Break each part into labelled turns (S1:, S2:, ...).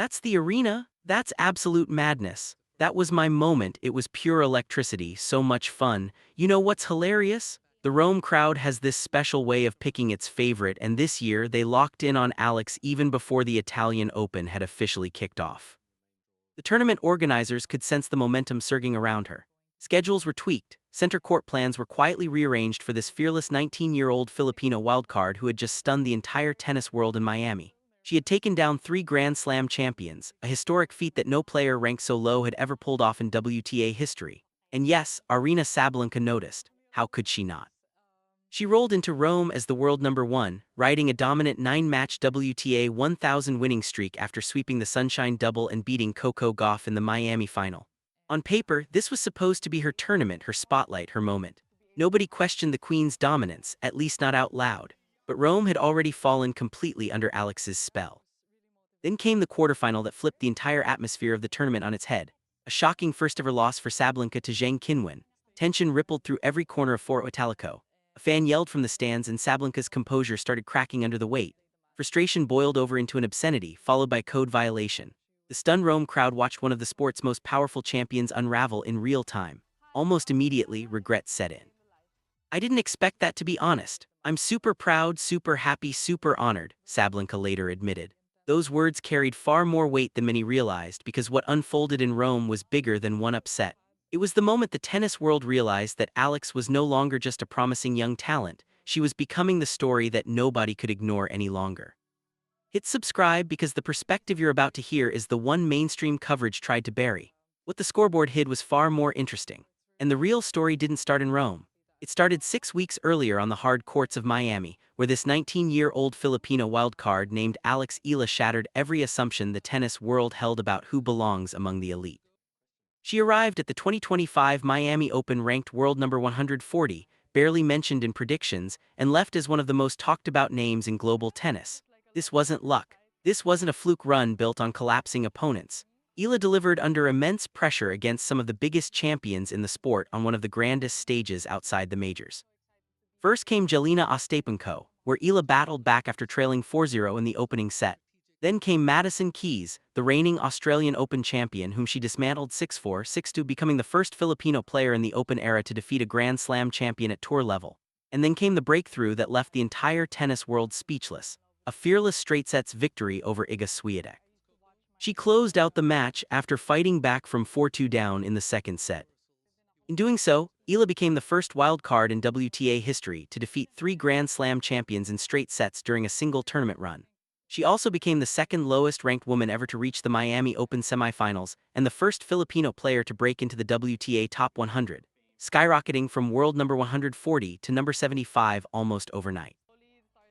S1: That's the arena? That's absolute madness. That was my moment. It was pure electricity, so much fun. You know what's hilarious? The Rome crowd has this special way of picking its favorite, and this year they locked in on Alex even before the Italian Open had officially kicked off. The tournament organizers could sense the momentum surging around her. Schedules were tweaked, center court plans were quietly rearranged for this fearless 19-year-old Filipino wildcard who had just stunned the entire tennis world in Miami. She had taken down 3 Grand Slam champions, a historic feat that no player ranked so low had ever pulled off in WTA history. And yes, Aryna Sabalenka noticed. How could she not? She rolled into Rome as the world number one, riding a dominant 9-match WTA 1000 winning streak after sweeping the Sunshine Double and beating Coco Gauff in the Miami final. On paper, this was supposed to be her tournament, her spotlight, her moment. Nobody questioned the Queen's dominance, at least not out loud. But Rome had already fallen completely under Alex's spell. Then came the quarterfinal that flipped the entire atmosphere of the tournament on its head. A shocking first-ever loss for Sabalenka to Zhang Qinwen. Tension rippled through every corner of Foro Italico. A fan yelled from the stands and Sabalenka's composure started cracking under the weight. Frustration boiled over into an obscenity, followed by code violation. The stunned Rome crowd watched one of the sport's most powerful champions unravel in real time. Almost immediately, regret set in. I didn't expect that, to be honest. I'm super proud, super happy, super honored, Sabalenka later admitted. Those words carried far more weight than many realized because what unfolded in Rome was bigger than one upset. It was the moment the tennis world realized that Alex was no longer just a promising young talent, she was becoming the story that nobody could ignore any longer. Hit subscribe because the perspective you're about to hear is the one mainstream coverage tried to bury. What the scoreboard hid was far more interesting. And the real story didn't start in Rome. It started 6 weeks earlier on the hard courts of Miami, where this 19-year-old Filipino wildcard named Eala shattered every assumption the tennis world held about who belongs among the elite. She arrived at the 2025 Miami Open ranked world number 140, barely mentioned in predictions, and left as one of the most talked-about names in global tennis. This wasn't luck. This wasn't a fluke run built on collapsing opponents. Eala delivered under immense pressure against some of the biggest champions in the sport on one of the grandest stages outside the majors. First came Jelena Ostapenko, where Eala battled back after trailing 4-0 in the opening set. Then came Madison Keys, the reigning Australian Open champion whom she dismantled 6-4, 6-2, becoming the first Filipino player in the Open era to defeat a Grand Slam champion at tour level. And then came the breakthrough that left the entire tennis world speechless, a fearless straight-sets victory over Iga Swiatek. She closed out the match after fighting back from 4-2 down in the second set. In doing so, Eala became the first wild card in WTA history to defeat 3 Grand Slam champions in straight sets during a single tournament run. She also became the second lowest-ranked woman ever to reach the Miami Open semifinals and the first Filipino player to break into the WTA top 100, skyrocketing from world number 140 to number 75 almost overnight.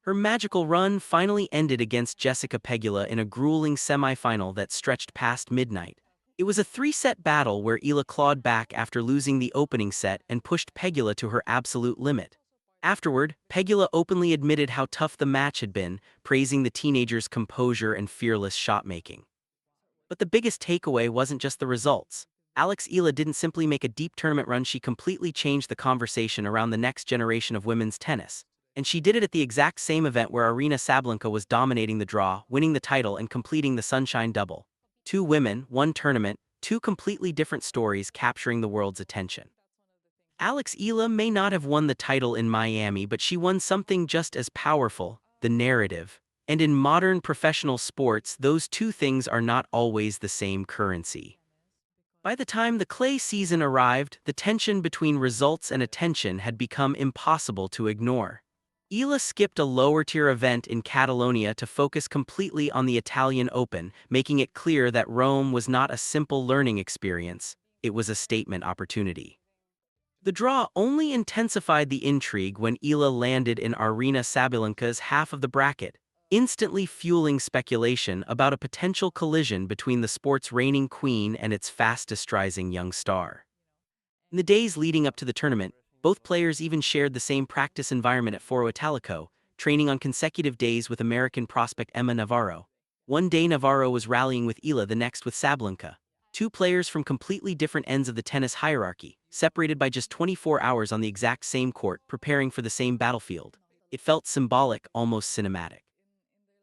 S1: Her magical run finally ended against Jessica Pegula in a grueling semifinal that stretched past midnight. It was a 3-set battle where Eala clawed back after losing the opening set and pushed Pegula to her absolute limit. Afterward, Pegula openly admitted how tough the match had been, praising the teenager's composure and fearless shot-making. But the biggest takeaway wasn't just the results. Eala didn't simply make a deep tournament run, she completely changed the conversation around the next generation of women's tennis. And she did it at the exact same event where Aryna Sabalenka was dominating the draw, winning the title and completing the Sunshine Double. 2 women, 1 tournament, 2 completely different stories capturing the world's attention. Eala may not have won the title in Miami, but she won something just as powerful, the narrative. And in modern professional sports, those 2 things are not always the same currency. By the time the clay season arrived, the tension between results and attention had become impossible to ignore. Eala skipped a lower-tier event in Catalonia to focus completely on the Italian Open, making it clear that Rome was not a simple learning experience, it was a statement opportunity. The draw only intensified the intrigue when Eala landed in Aryna Sabalenka's half of the bracket, instantly fueling speculation about a potential collision between the sport's reigning queen and its fastest-rising young star. In the days leading up to the tournament, both players even shared the same practice environment at Foro Italico, training on consecutive days with American prospect Emma Navarro. One day Navarro was rallying with Eala, the next with Sabalenka. 2 players from completely different ends of the tennis hierarchy, separated by just 24 hours on the exact same court, preparing for the same battlefield. It felt symbolic, almost cinematic.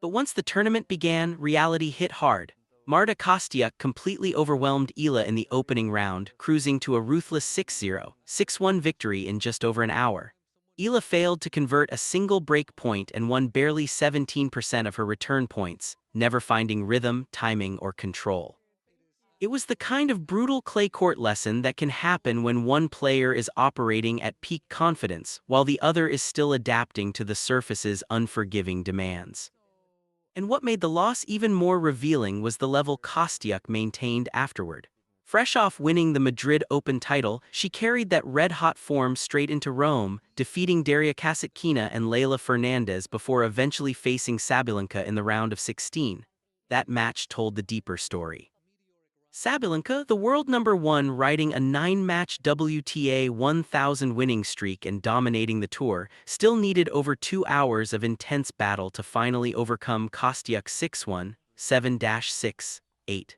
S1: But once the tournament began, reality hit hard. Marta Kostyuk completely overwhelmed Eala in the opening round, cruising to a ruthless 6-0, 6-1 victory in just over an hour. Eala failed to convert a single break point and won barely 17% of her return points, never finding rhythm, timing, or control. It was the kind of brutal clay court lesson that can happen when one player is operating at peak confidence while the other is still adapting to the surface's unforgiving demands. And what made the loss even more revealing was the level Kostyuk maintained afterward. Fresh off winning the Madrid Open title, she carried that red-hot form straight into Rome, defeating Daria Kasatkina and Leylah Fernandez before eventually facing Sabalenka in the round of 16. That match told the deeper story. Sabalenka, the world number one, riding a 9-match WTA 1000 winning streak and dominating the tour, still needed over 2 hours of intense battle to finally overcome Kostyuk's 6-1, 7-6, 8.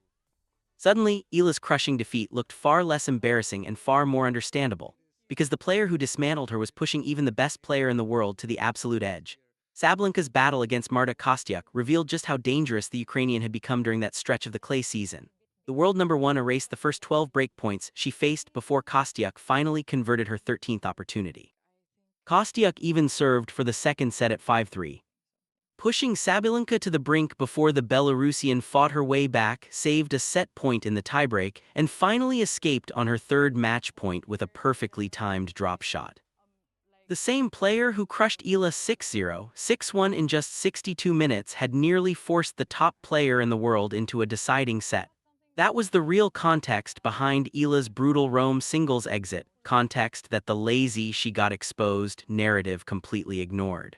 S1: Suddenly, Eala's crushing defeat looked far less embarrassing and far more understandable, because the player who dismantled her was pushing even the best player in the world to the absolute edge. Sabalenka's battle against Marta Kostyuk revealed just how dangerous the Ukrainian had become during that stretch of the clay season. The world number one erased the first 12 break points she faced before Kostyuk finally converted her 13th opportunity. Kostyuk even served for the second set at 5-3. Pushing Sabalenka to the brink before the Belarusian fought her way back, saved a set point in the tiebreak, and finally escaped on her third match point with a perfectly timed drop shot. The same player who crushed Eala 6-0, 6-1 in just 62 minutes had nearly forced the top player in the world into a deciding set. That was the real context behind Eala's brutal Rome singles exit, context that the lazy she got exposed narrative completely ignored.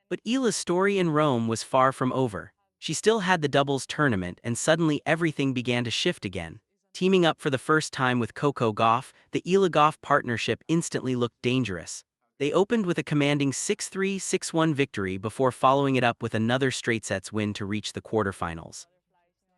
S1: But Eala's story in Rome was far from over. She still had the doubles tournament, and suddenly everything began to shift again. Teaming up for the first time with Coco Gauff, the Eala-Gauff partnership instantly looked dangerous. They opened with a commanding 6-3, 6-1 victory before following it up with another straight-sets win to reach the quarterfinals.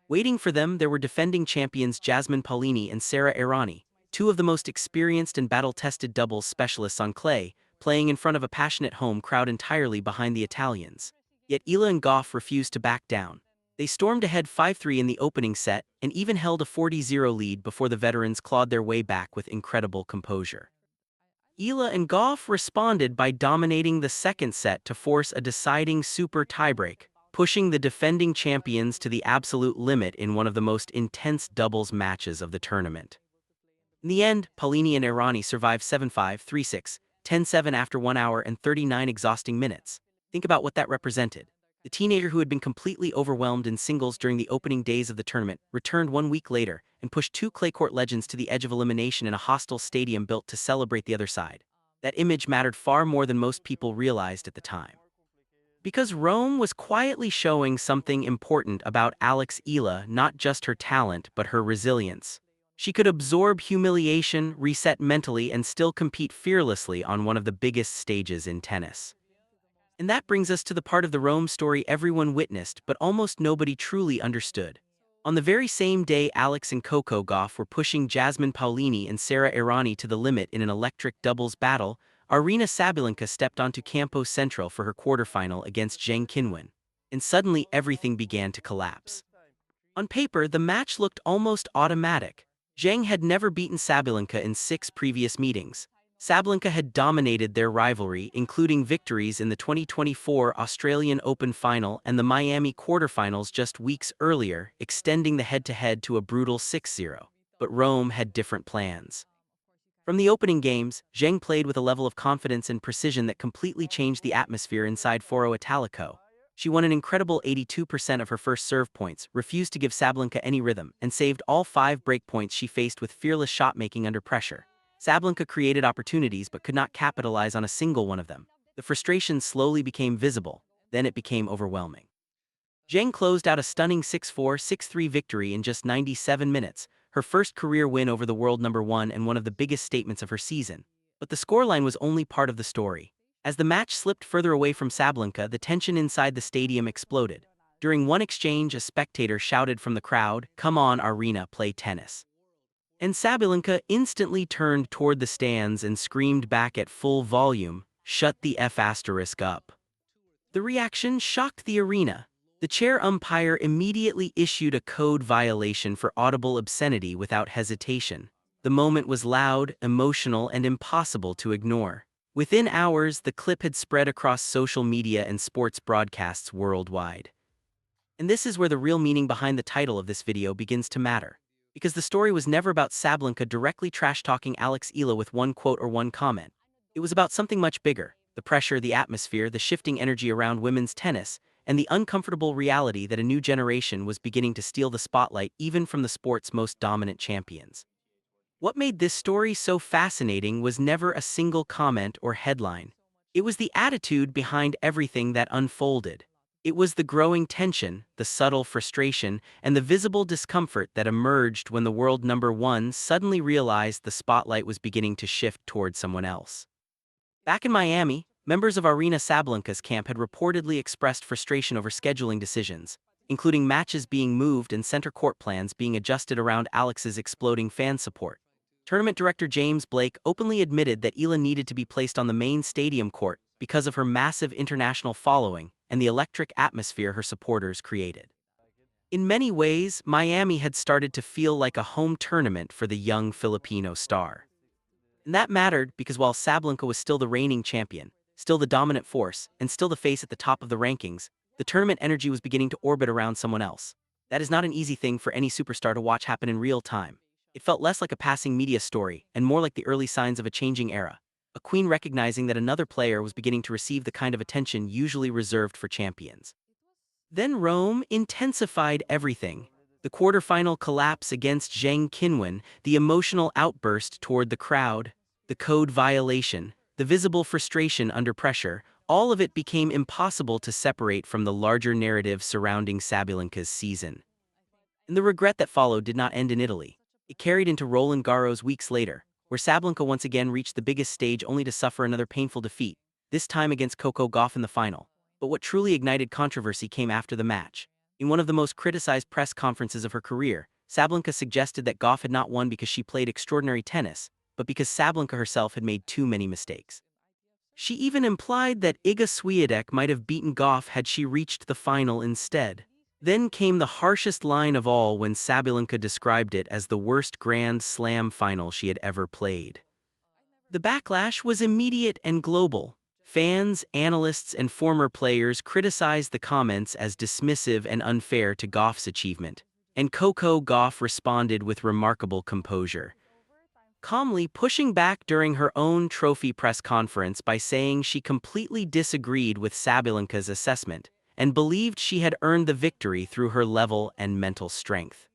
S1: Waiting for them, there were defending champions Jasmine Paolini and Sara Errani, two of the most experienced and battle-tested doubles specialists on clay, playing in front of a passionate home crowd entirely behind the Italians. Yet Eala and Gauff refused to back down. They stormed ahead 5-3 in the opening set and even held a 40-0 lead before the veterans clawed their way back with incredible composure. Eala and Gauff responded by dominating the second set to force a deciding super tiebreak, pushing the defending champions to the absolute limit in one of the most intense doubles matches of the tournament. In the end, Paolini and Errani survived 7-5, 3-6, 10-7 after 1 hour and 39 exhausting minutes. Think about what that represented. The teenager who had been completely overwhelmed in singles during the opening days of the tournament returned 1 week later and pushed two clay court legends to the edge of elimination in a hostile stadium built to celebrate the other side. That image mattered far more than most people realized at the time. Because Rome was quietly showing something important about Alex Eala, not just her talent but her resilience. She could absorb humiliation, reset mentally, and still compete fearlessly on one of the biggest stages in tennis. And that brings us to the part of the Rome story everyone witnessed but almost nobody truly understood. On the very same day Alex and Coco Gauff were pushing Jasmine Paolini and Sara Errani to the limit in an electric doubles battle, Aryna Sabalenka stepped onto Campo Central for her quarterfinal against Zheng Qinwen. And suddenly everything began to collapse. On paper, the match looked almost automatic. Zheng had never beaten Sabalenka in 6 previous meetings. Sabalenka had dominated their rivalry, including victories in the 2024 Australian Open final and the Miami quarterfinals just weeks earlier, extending the head-to-head to a brutal 6-0. But Rome had different plans. From the opening games, Zheng played with a level of confidence and precision that completely changed the atmosphere inside Foro Italico. She won an incredible 82% of her first serve points, refused to give Sabalenka any rhythm, and saved all 5 break points she faced with fearless shot-making under pressure. Sabalenka created opportunities but could not capitalize on a single one of them. The frustration slowly became visible, then it became overwhelming. Zheng closed out a stunning 6-4, 6-3 victory in just 97 minutes, her first career win over the world number one and one of the biggest statements of her season. But the scoreline was only part of the story. As the match slipped further away from Sabalenka, the tension inside the stadium exploded. During one exchange, a spectator shouted from the crowd, "Come on, Aryna, play tennis." And Sabalenka instantly turned toward the stands and screamed back at full volume, "Shut the F** up." The reaction shocked the arena. The chair umpire immediately issued a code violation for audible obscenity without hesitation. The moment was loud, emotional, and impossible to ignore. Within hours, the clip had spread across social media and sports broadcasts worldwide. And this is where the real meaning behind the title of this video begins to matter. Because the story was never about Sabalenka directly trash-talking Eala with one quote or one comment. It was about something much bigger: the pressure, the atmosphere, the shifting energy around women's tennis, and the uncomfortable reality that a new generation was beginning to steal the spotlight even from the sport's most dominant champions. What made this story so fascinating was never a single comment or headline. It was the attitude behind everything that unfolded. It was the growing tension, the subtle frustration, and the visible discomfort that emerged when the world number one suddenly realized the spotlight was beginning to shift toward someone else. Back in Miami, members of Aryna Sabalenka's camp had reportedly expressed frustration over scheduling decisions, including matches being moved and center court plans being adjusted around Alex's exploding fan support. Tournament director James Blake openly admitted that Eala needed to be placed on the main stadium court because of her massive international following and the electric atmosphere her supporters created. In many ways, Miami had started to feel like a home tournament for the young Filipino star. And that mattered because while Sabalenka was still the reigning champion, still the dominant force, and still the face at the top of the rankings, the tournament energy was beginning to orbit around someone else. That is not an easy thing for any superstar to watch happen in real time. It felt less like a passing media story and more like the early signs of a changing era. A queen recognizing that another player was beginning to receive the kind of attention usually reserved for champions. Then Rome intensified everything. The quarterfinal collapse against Zheng Qinwen, the emotional outburst toward the crowd, the code violation, the visible frustration under pressure, all of it became impossible to separate from the larger narrative surrounding Sabalenka's season. And the regret that followed did not end in Italy. It carried into Roland Garros weeks later, where Sabalenka once again reached the biggest stage only to suffer another painful defeat, this time against Coco Gauff in the final. But what truly ignited controversy came after the match. In one of the most criticized press conferences of her career, Sabalenka suggested that Gauff had not won because she played extraordinary tennis, but because Sabalenka herself had made too many mistakes. She even implied that Iga Swiatek might have beaten Gauff had she reached the final instead. Then came the harshest line of all when Sabalenka described it as the worst Grand Slam final she had ever played. The backlash was immediate and global. Fans, analysts, and former players criticized the comments as dismissive and unfair to Gauff's achievement, and Coco Gauff responded with remarkable composure, calmly pushing back during her own trophy press conference by saying she completely disagreed with Sabalenka's assessment and believed she had earned the victory through her level and mental strength.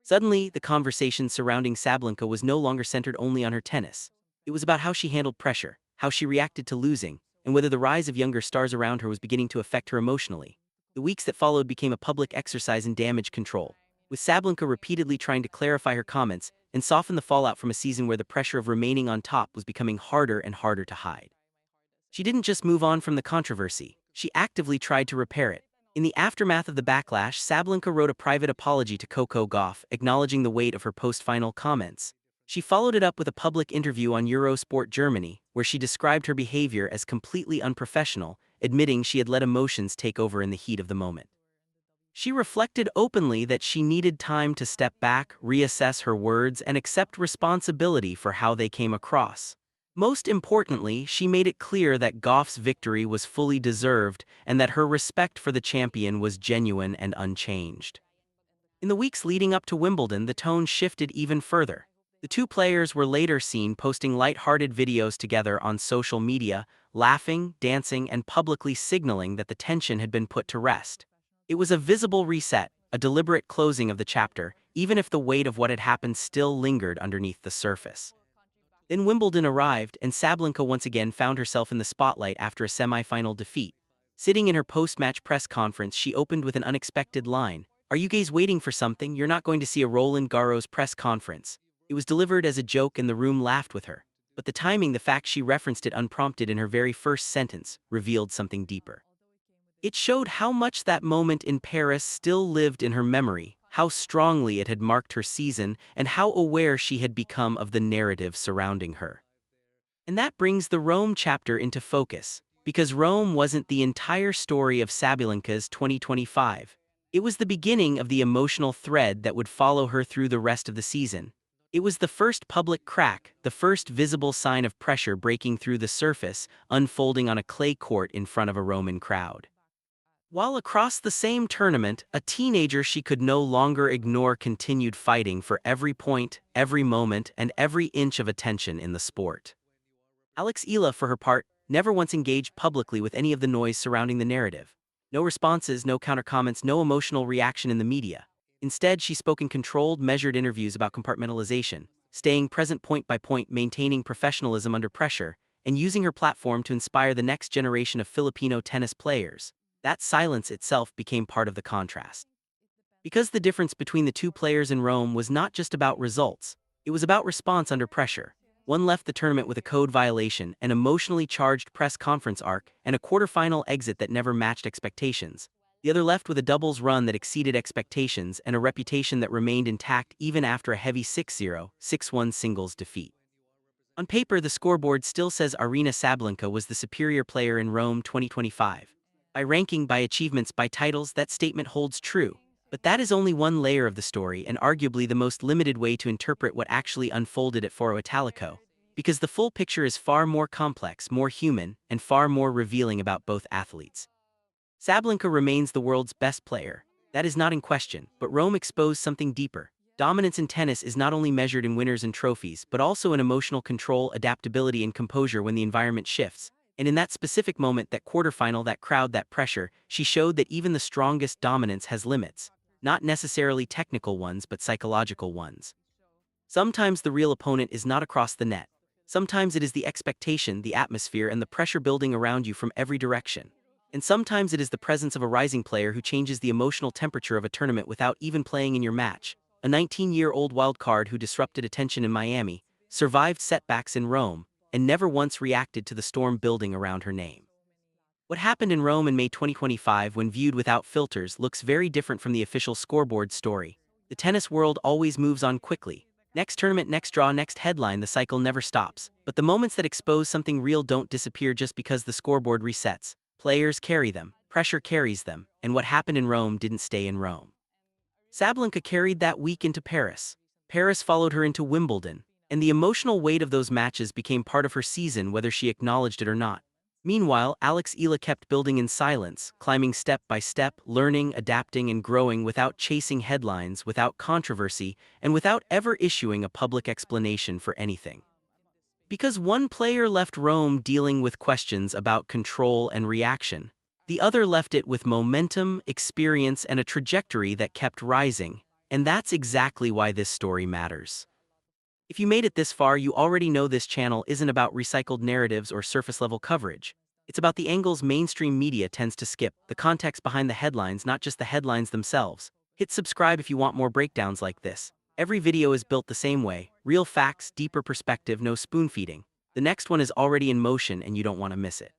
S1: Suddenly, the conversation surrounding Sabalenka was no longer centered only on her tennis. It was about how she handled pressure, how she reacted to losing, and whether the rise of younger stars around her was beginning to affect her emotionally. The weeks that followed became a public exercise in damage control, with Sabalenka repeatedly trying to clarify her comments and soften the fallout from a season where the pressure of remaining on top was becoming harder and harder to hide. She didn't just move on from the controversy, she actively tried to repair it. In the aftermath of the backlash, Sabalenka wrote a private apology to Coco Gauff, acknowledging the weight of her post-final comments. She followed it up with a public interview on Eurosport Germany, where she described her behavior as completely unprofessional, admitting she had let emotions take over in the heat of the moment. She reflected openly that she needed time to step back, reassess her words, and accept responsibility for how they came across. Most importantly, she made it clear that Gauff's victory was fully deserved and that her respect for the champion was genuine and unchanged. In the weeks leading up to Wimbledon, the tone shifted even further. The two players were later seen posting light-hearted videos together on social media, laughing, dancing, and publicly signaling that the tension had been put to rest. It was a visible reset, a deliberate closing of the chapter, even if the weight of what had happened still lingered underneath the surface. Then Wimbledon arrived, and Sabalenka once again found herself in the spotlight after a semi-final defeat. Sitting in her post-match press conference, she opened with an unexpected line: "Are you guys waiting for something? You're not going to see a Roland Garros press conference." It was delivered as a joke and the room laughed with her. But the timing, the fact she referenced it unprompted in her very first sentence, revealed something deeper. It showed how much that moment in Paris still lived in her memory, how strongly it had marked her season, and how aware she had become of the narrative surrounding her. And that brings the Rome chapter into focus. Because Rome wasn't the entire story of Sabalenka's 2025. It was the beginning of the emotional thread that would follow her through the rest of the season. It was the first public crack, the first visible sign of pressure breaking through the surface, unfolding on a clay court in front of a Roman crowd. While across the same tournament, a teenager she could no longer ignore continued fighting for every point, every moment, and every inch of attention in the sport. Eala, for her part, never once engaged publicly with any of the noise surrounding the narrative. No responses, no countercomments, no emotional reaction in the media. Instead, she spoke in controlled, measured interviews about compartmentalization, staying present point by point, maintaining professionalism under pressure, and using her platform to inspire the next generation of Filipino tennis players. That silence itself became part of the contrast. Because the difference between the two players in Rome was not just about results, it was about response under pressure. One left the tournament with a code violation, an emotionally charged press conference arc, and a quarterfinal exit that never matched expectations. The other left with a doubles run that exceeded expectations and a reputation that remained intact even after a heavy 6-0, 6-1 singles defeat. On paper, the scoreboard still says Aryna Sabalenka was the superior player in Rome 2025. By ranking, by achievements, by titles, that statement holds true. But that is only one layer of the story and arguably the most limited way to interpret what actually unfolded at Foro Italico, because the full picture is far more complex, more human, and far more revealing about both athletes. Sabalenka remains the world's best player. That is not in question, but Rome exposed something deeper. Dominance in tennis is not only measured in winners and trophies, but also in emotional control, adaptability, and composure when the environment shifts. And in that specific moment, that quarterfinal, that crowd, that pressure, she showed that even the strongest dominance has limits. Not necessarily technical ones, but psychological ones. Sometimes the real opponent is not across the net. Sometimes it is the expectation, the atmosphere, and the pressure building around you from every direction. And sometimes it is the presence of a rising player who changes the emotional temperature of a tournament without even playing in your match. A 19-year-old wildcard who disrupted attention in Miami, survived setbacks in Rome, and never once reacted to the storm building around her name. What happened in Rome in May 2025, when viewed without filters, looks very different from the official scoreboard story. The tennis world always moves on quickly. Next tournament, next draw, next headline, the cycle never stops. But the moments that expose something real don't disappear just because the scoreboard resets. Players carry them, pressure carries them, and what happened in Rome didn't stay in Rome. Sabalenka carried that week into Paris. Paris followed her into Wimbledon, and the emotional weight of those matches became part of her season whether she acknowledged it or not. Meanwhile, Eala kept building in silence, climbing step by step, learning, adapting, and growing without chasing headlines, without controversy, and without ever issuing a public explanation for anything. Because one player left Rome dealing with questions about control and reaction, the other left it with momentum, experience, and a trajectory that kept rising, and that's exactly why this story matters. If you made it this far, you already know this channel isn't about recycled narratives or surface-level coverage. It's about the angles mainstream media tends to skip, the context behind the headlines, not just the headlines themselves. Hit subscribe if you want more breakdowns like this. Every video is built the same way: real facts, deeper perspective, no spoon-feeding. The next one is already in motion and you don't want to miss it.